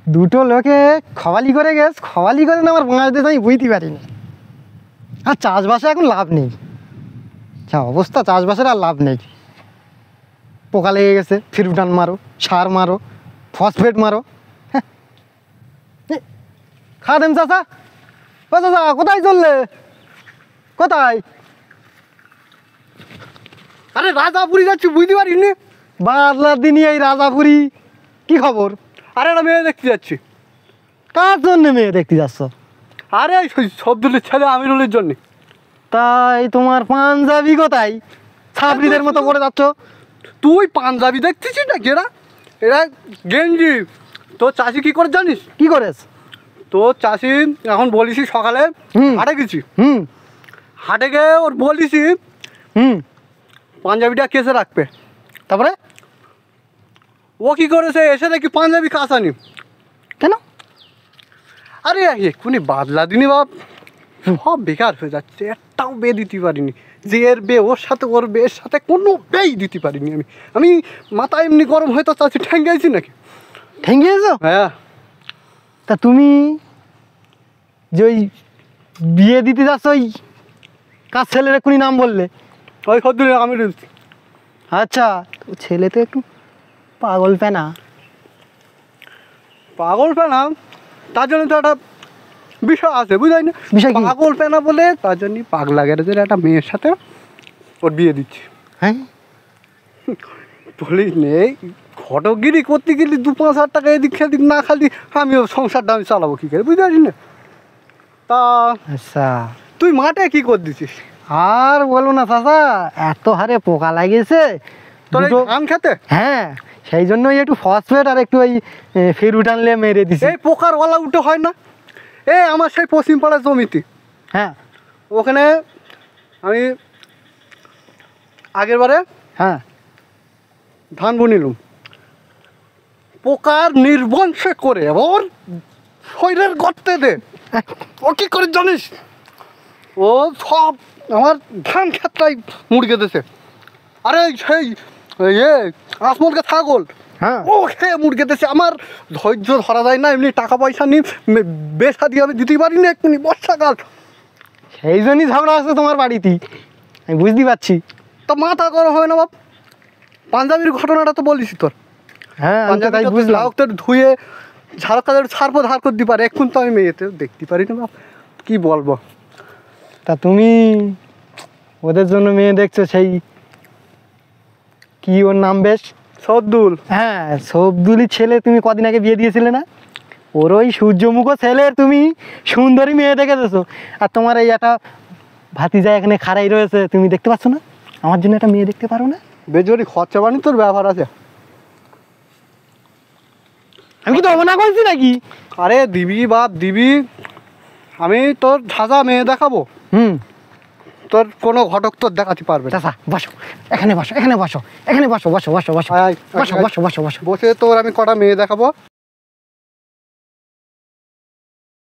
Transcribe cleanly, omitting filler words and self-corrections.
দুটো লোকে খবালি করে গেছ, খবালি করে না আমার বাংলাদেশ আমি বুঝতে পারিনি। আর চাষবাসে এখন লাভ নেই, যা অবস্থা চাষবাসের আর লাভ নেই। পোকা লেগে গেছে, ফিরুটান মারো, সার মারো, ফসফেট মারো। খা দেন চাষা, ও চাষা কোথায় চললে, কোথায়? আরে রাজাপুরি যাচ্ছি, বুঝতে পারিনি। বাদলার দিনই এই রাজাপুরি, কি খবর? আরে একটা মেয়ে দেখতে যাচ্ছি। কার জন্যে মেয়ে দেখতে যাচ্ছ? আরে সবদুলের ছেলে আমিরুলের জন্য। তাই তোমার পাঞ্জাবি কোথায়, ছাপড়িদের মতো করে যাচ্ছ? তুই পাঞ্জাবি দেখতেছিস না? এরা এরা গেঞ্জি। তোর চাষি কি করে জানিস? কি করেছ? তোর চাষি এখন বলিস সকালে হাটে গেছি, হাটে গিয়ে ওর বলিস পাঞ্জাবিটা কেসে রাখবে। তারপরে ও কি করেছে, এসে দেখি পাঞ্জাবি কাঁচানি। কেন? আরে এক্ষুনি বাদলা দিনই বাপ, সব বেকার হয়ে যাচ্ছে। একটাও বে দিতে পারিনি, যে এর বে ওর সাথে ওর বের সাথে কোনো বেই দিতে পারিনি। আমি মাথা এমনি গরম হয়তো চাচ্ছি ঠ্যাঙ্গেছি নাকি। ঠেঙ্গিয়েছ? হ্যাঁ। তা তুমি যে ওই বিয়ে দিতে যাচ্ছ ওই কার ছেলের এক্ষুনি নাম বললে? ওই সদ্দুল আমিরুল। আচ্ছা, তো ছেলে তো একটু পাগল পেনা। পাগল পেনা, তার জন্য তো একটা বিষয় আছে, বুঝলি না? বিষয় কি? পাগল পেনা বলে তার জন্য পাগলা গ্যারেজের একটা মেয়ের সাথে ওর বিয়ে দিচ্ছি। হ্যাঁ, বলিস নেই, ঘটকগিরি করতে গেলে 2-5 হাজার টাকা এদিক সেদিক না খালি আমিও সংসারটা আমি চালাবো কী করে, বুঝতে পারিস না? তা আচ্ছা, তুই মাঠে কি করে দিছিস? আর বলো না চাচা, এত হারে পোকা লাগিয়েছে তোর এই দুটো। ধান খেতে হ্যাঁ, সেই জন্যই একটু ফসফেট আর একটু ওই ফেরুটান নিয়ে মেরে দিছি। এই পোকার ওয়ালা উঠে হয় না? এই আমার সেই পশ্চিম পাড়ার জমিতে, হ্যাঁ ওখানে আমি আগের বারে হ্যাঁ, ধান বুনিলুম, পোকার নির্বংশে করে ওর শরীরের গর্তে দে। ও কি করে জানিস, ও সব আমার ধান ক্ষেতটাই মুড়কে দিয়েছে। আরে সেই আসমলকে ছাগল, হ্যাঁ, ও খেয়ে মুড়কে দিয়েছে। আমার ধৈর্য ধরা যায় না, এমনি টাকা পয়সা নিয়ে বেসা দিয়ে আমি দিতে পারি না এক্ষুনি বর্ষাকাল। সেই জন্যই ঝগড়া আছে তোমার বাড়িতেই, আমি বুঝতে পারছি। তো মাথা গরম হয় না বাপ। পাঞ্জাবির ঘটনাটা তো বলিস তোর। হ্যাঁ, আমি তো তাই বুঝলাম। তোর ধুয়ে ঝাড় কাজের ছাড়বো ধার করে দিতে পারে, এখন তো আমি মেয়েতে দেখতে পারি না বাপ, কী বলবো। তা তুমি ওদের জন্য মেয়ে দেখছো, সেই কি ওর নাম বেশ? সদ্দুল। হ্যাঁ, সবদুলি ছেলে তুমি কদিন আগে বিয়ে দিয়েছিলে না? ওর ওই সূর্যমুখ ছেলের তুমি সুন্দরী মেয়ে দেখে দিয়েছো। আর তোমার এই একটা ভাতিজা এখানে খাড়াই রয়েছে, তুমি দেখতে পাচ্ছ না? আমার জন্য একটা মেয়ে দেখতে পারো না? বেজরি খরচা বানি তোর ব্যাপার আছে। আমি কি তো অবনা করছি নাকি? আরে দিবি বাপ দিবি, আমি তোর ঝাঁঝা মেয়ে দেখাবো, তোর কোনো ঘটক তোর দেখাতে পারবে না। চাচা বসো, এখানে বসো, এখানে বসো, এখানে বসো, বসো বসো বসো আয়, আয়, বসো আয়। বসো বসো বসো। বসে তোর আমি কটা মেয়ে দেখাবো।